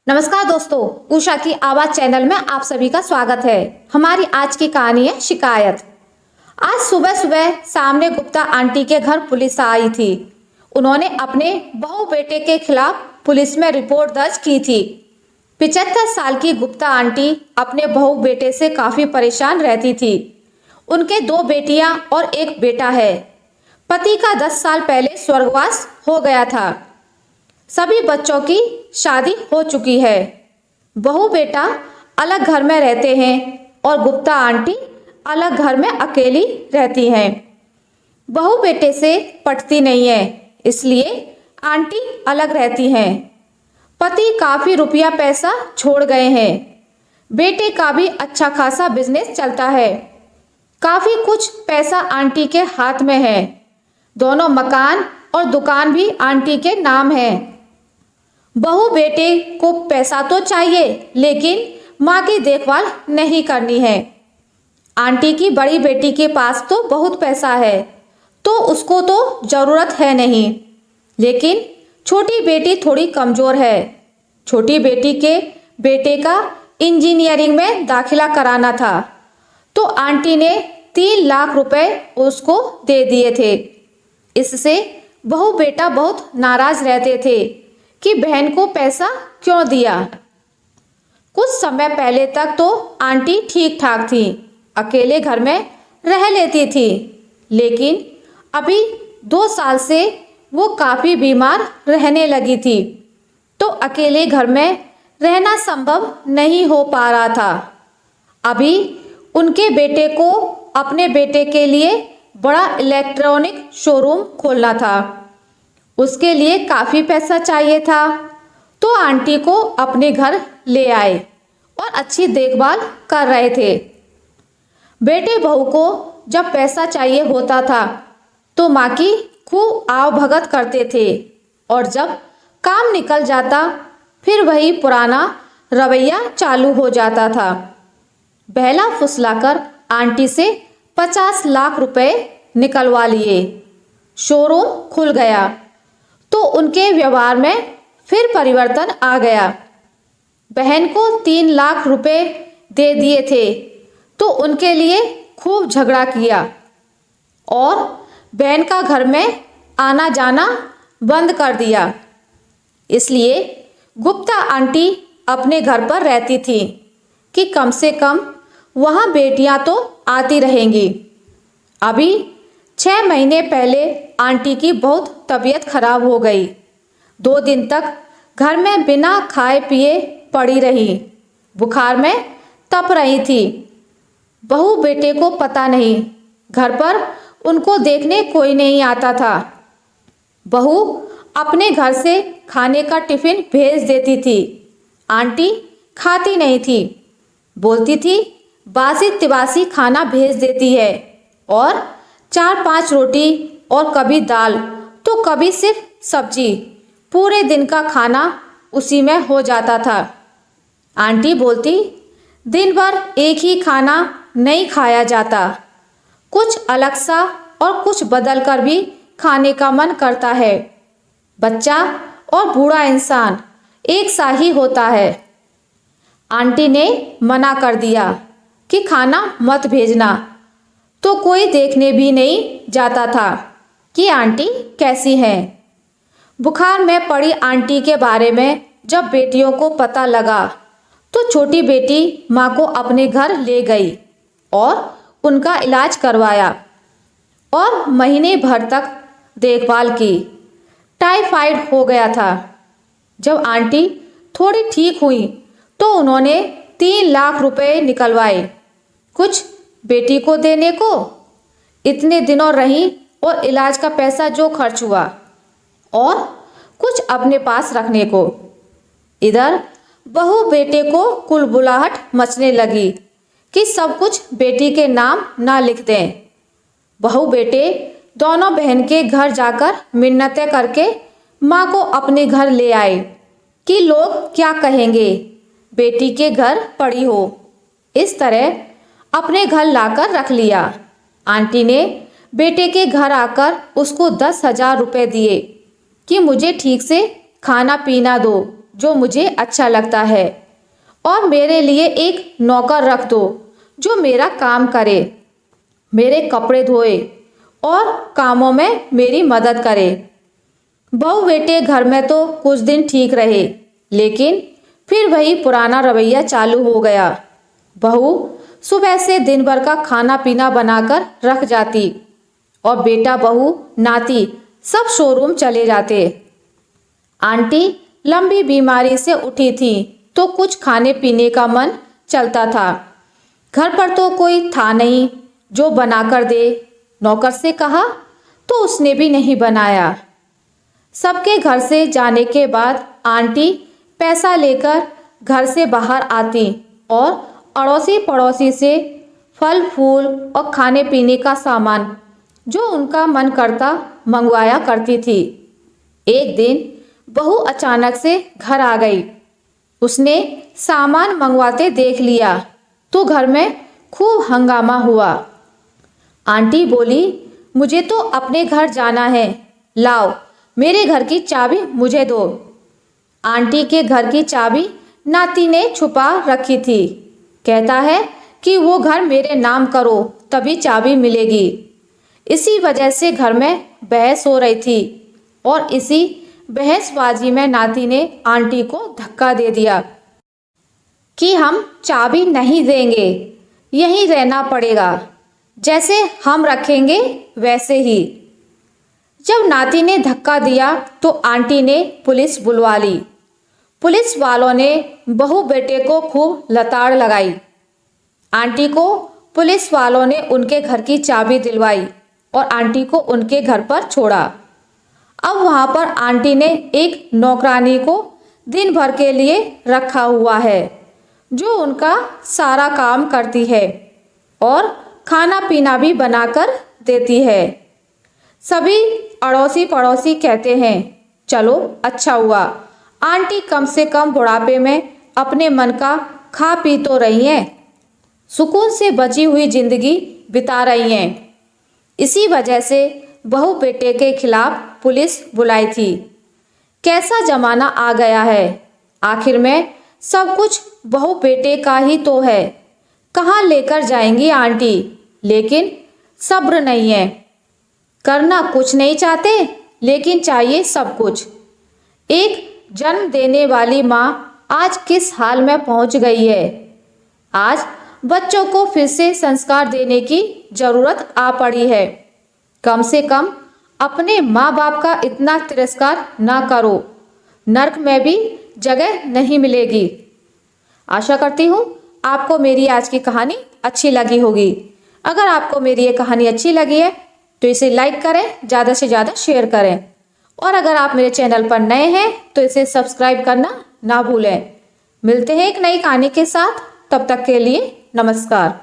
नमस्कार दोस्तों, उषा की आवाज चैनल में आप सभी का स्वागत है। हमारी आज की कहानी है शिकायत। आज सुबह सुबह सामने गुप्ता आंटी के घर पुलिस आई थी। उन्होंने अपने बहू बेटे के खिलाफ पुलिस में रिपोर्ट दर्ज की थी। 75 साल की गुप्ता आंटी अपने बहू बेटे से काफी परेशान रहती थी। उनके 2 बेटियां और 1 बेटा है। पति का 10 साल पहले स्वर्गवास हो गया था। सभी बच्चों की शादी हो चुकी है। बहू बेटा अलग घर में रहते हैं और गुप्ता आंटी अलग घर में अकेली रहती हैं। बहू बेटे से पटती नहीं है, इसलिए आंटी अलग रहती हैं। पति काफी रुपया पैसा छोड़ गए हैं। बेटे का भी अच्छा खासा बिजनेस चलता है। काफी कुछ पैसा आंटी के हाथ में है। दोनों मकान और दुकान भी आंटी के नाम है। बहू बेटे को पैसा तो चाहिए, लेकिन माँ की देखभाल नहीं करनी है। आंटी की बड़ी बेटी के पास तो बहुत पैसा है, तो उसको तो जरूरत है नहीं, लेकिन छोटी बेटी थोड़ी कमजोर है। छोटी बेटी के बेटे का इंजीनियरिंग में दाखिला कराना था, तो आंटी ने 3 लाख रुपए उसको दे दिए थे। इससे बहू बेटा बहुत नाराज रहते थे कि बहन को पैसा क्यों दिया। कुछ समय पहले तक तो आंटी ठीक ठाक थी, अकेले घर में रह लेती थी, लेकिन अभी 2 साल से वो काफी बीमार रहने लगी थी, तो अकेले घर में रहना संभव नहीं हो पा रहा था। अभी उनके बेटे को अपने बेटे के लिए बड़ा इलेक्ट्रॉनिक शोरूम खोलना था। उसके लिए काफी पैसा चाहिए था, तो आंटी को अपने घर ले आए और अच्छी देखभाल कर रहे थे। बेटे बहू को जब पैसा चाहिए होता था तो माँ की खूब आवभगत करते थे, और जब काम निकल जाता फिर वही पुराना रवैया चालू हो जाता था। बहला फुसलाकर आंटी से 50 लाख रुपए निकलवा लिए। शोरूम खुल गया तो उनके व्यवहार में फिर परिवर्तन आ गया। बहन को 3 लाख रुपए दे दिए थे, तो उनके लिए खूब झगड़ा किया और बहन का घर में आना जाना बंद कर दिया। इसलिए गुप्ता आंटी अपने घर पर रहती थी कि कम से कम वहाँ बेटियां तो आती रहेंगी। अभी 6 महीने पहले आंटी की बहुत तबीयत खराब हो गई। 2 दिन तक घर में बिना खाए पिए पड़ी रही। बुखार में तप रही थी। बहू बेटे को पता नहीं, घर पर उनको देखने कोई नहीं आता था। बहू अपने घर से खाने का टिफिन भेज देती थी। आंटी खाती नहीं थी, बोलती थी बासी तिबासी खाना भेज देती है, और 4-5 रोटी और कभी दाल तो कभी सिर्फ सब्जी। पूरे दिन का खाना उसी में हो जाता था। आंटी बोलती, दिन भर एक ही खाना नहीं खाया जाता, कुछ अलग सा और कुछ बदल कर भी खाने का मन करता है। बच्चा और बूढ़ा इंसान एक सा ही होता है। आंटी ने मना कर दिया कि खाना मत भेजना, तो कोई देखने भी नहीं जाता था कि आंटी कैसी हैं। बुखार में पड़ी आंटी के बारे में जब बेटियों को पता लगा, तो छोटी बेटी माँ को अपने घर ले गई और उनका इलाज करवाया और महीने भर तक देखभाल की। टाइफाइड हो गया था। जब आंटी थोड़ी ठीक हुई तो उन्होंने 3 लाख रुपए निकलवाए, कुछ बेटी को देने को, इतने दिनों रही और इलाज का पैसा जो खर्च हुआ, और कुछ अपने पास रखने को। इधर बहू बेटे को कुलबुलाहट मचने लगी कि सब कुछ बेटी के नाम ना लिख दें। बहू बेटे दोनों बहन के घर जाकर मिन्नतें करके माँ को अपने घर ले आए कि लोग क्या कहेंगे, बेटी के घर पड़ी हो। इस तरह अपने घर लाकर रख लिया। आंटी ने बेटे के घर आकर उसको 10,000 रुपए दिए कि मुझे ठीक से खाना पीना दो, जो मुझे अच्छा लगता है और मेरे लिए एक नौकर रख दो जो मेरा काम करे, मेरे कपड़े धोए और कामों में मेरी मदद करे। बहू बेटे घर में तो कुछ दिन ठीक रहे, लेकिन फिर वही पुराना रवैया चालू हो गया। बहू सुबह से दिन भर का खाना पीना बनाकर रख जाती और बेटा बहू नाती सब शोरूम चले जाते। आंटी लंबी बीमारी से उठी थी तो कुछ खाने पीने का मन चलता था। घर पर तो कोई था नहीं जो बनाकर दे। नौकर से कहा तो उसने भी नहीं बनाया। सबके घर से जाने के बाद आंटी पैसा लेकर घर से बाहर आती और अड़ोसी पड़ोसी से फल फूल और खाने पीने का सामान जो उनका मन करता मंगवाया करती थी। एक दिन बहू अचानक से घर आ गई। उसने सामान मंगवाते देख लिया तो घर में खूब हंगामा हुआ। आंटी बोली, मुझे तो अपने घर जाना है, लाओ मेरे घर की चाबी मुझे दो। आंटी के घर की चाबी नाती ने छुपा रखी थी। कहता है कि वो घर मेरे नाम करो तभी चाबी मिलेगी। इसी वजह से घर में बहस हो रही थी और इसी बहसबाजी में नाती ने आंटी को धक्का दे दिया कि हम चाबी नहीं देंगे, यहीं रहना पड़ेगा, जैसे हम रखेंगे वैसे ही। जब नाती ने धक्का दिया तो आंटी ने पुलिस बुलवा ली। पुलिस वालों ने बहू बेटे को खूब लताड़ लगाई। आंटी को पुलिस वालों ने उनके घर की चाबी दिलवाई और आंटी को उनके घर पर छोड़ा। अब वहाँ पर आंटी ने एक नौकरानी को दिन भर के लिए रखा हुआ है जो उनका सारा काम करती है और खाना पीना भी बनाकर देती है। सभी अड़ोसी पड़ोसी कहते हैं, चलो अच्छा हुआ, आंटी कम से कम बुढ़ापे में अपने मन का खा पी तो रही हैं, सुकून से बची हुई जिंदगी बिता रही हैं। इसी वजह से बहू बेटे के खिलाफ पुलिस बुलाई थी। कैसा जमाना आ गया है, आखिर में सब कुछ बहू बेटे का ही तो है। कहाँ लेकर जाएंगी आंटी, लेकिन सब्र नहीं है। करना कुछ नहीं चाहते लेकिन चाहिए सब कुछ। एक जन्म देने वाली माँ आज किस हाल में पहुँच गई है। आज बच्चों को फिर से संस्कार देने की जरूरत आ पड़ी है। कम से कम अपने माँ बाप का इतना तिरस्कार ना करो, नर्क में भी जगह नहीं मिलेगी। आशा करती हूँ आपको मेरी आज की कहानी अच्छी लगी होगी। अगर आपको मेरी ये कहानी अच्छी लगी है तो इसे लाइक करें, ज़्यादा से ज़्यादा शेयर करें और अगर आप मेरे चैनल पर नए हैं तो इसे सब्सक्राइब करना ना भूलें। मिलते हैं एक नई कहानी के साथ, तब तक के लिए नमस्कार।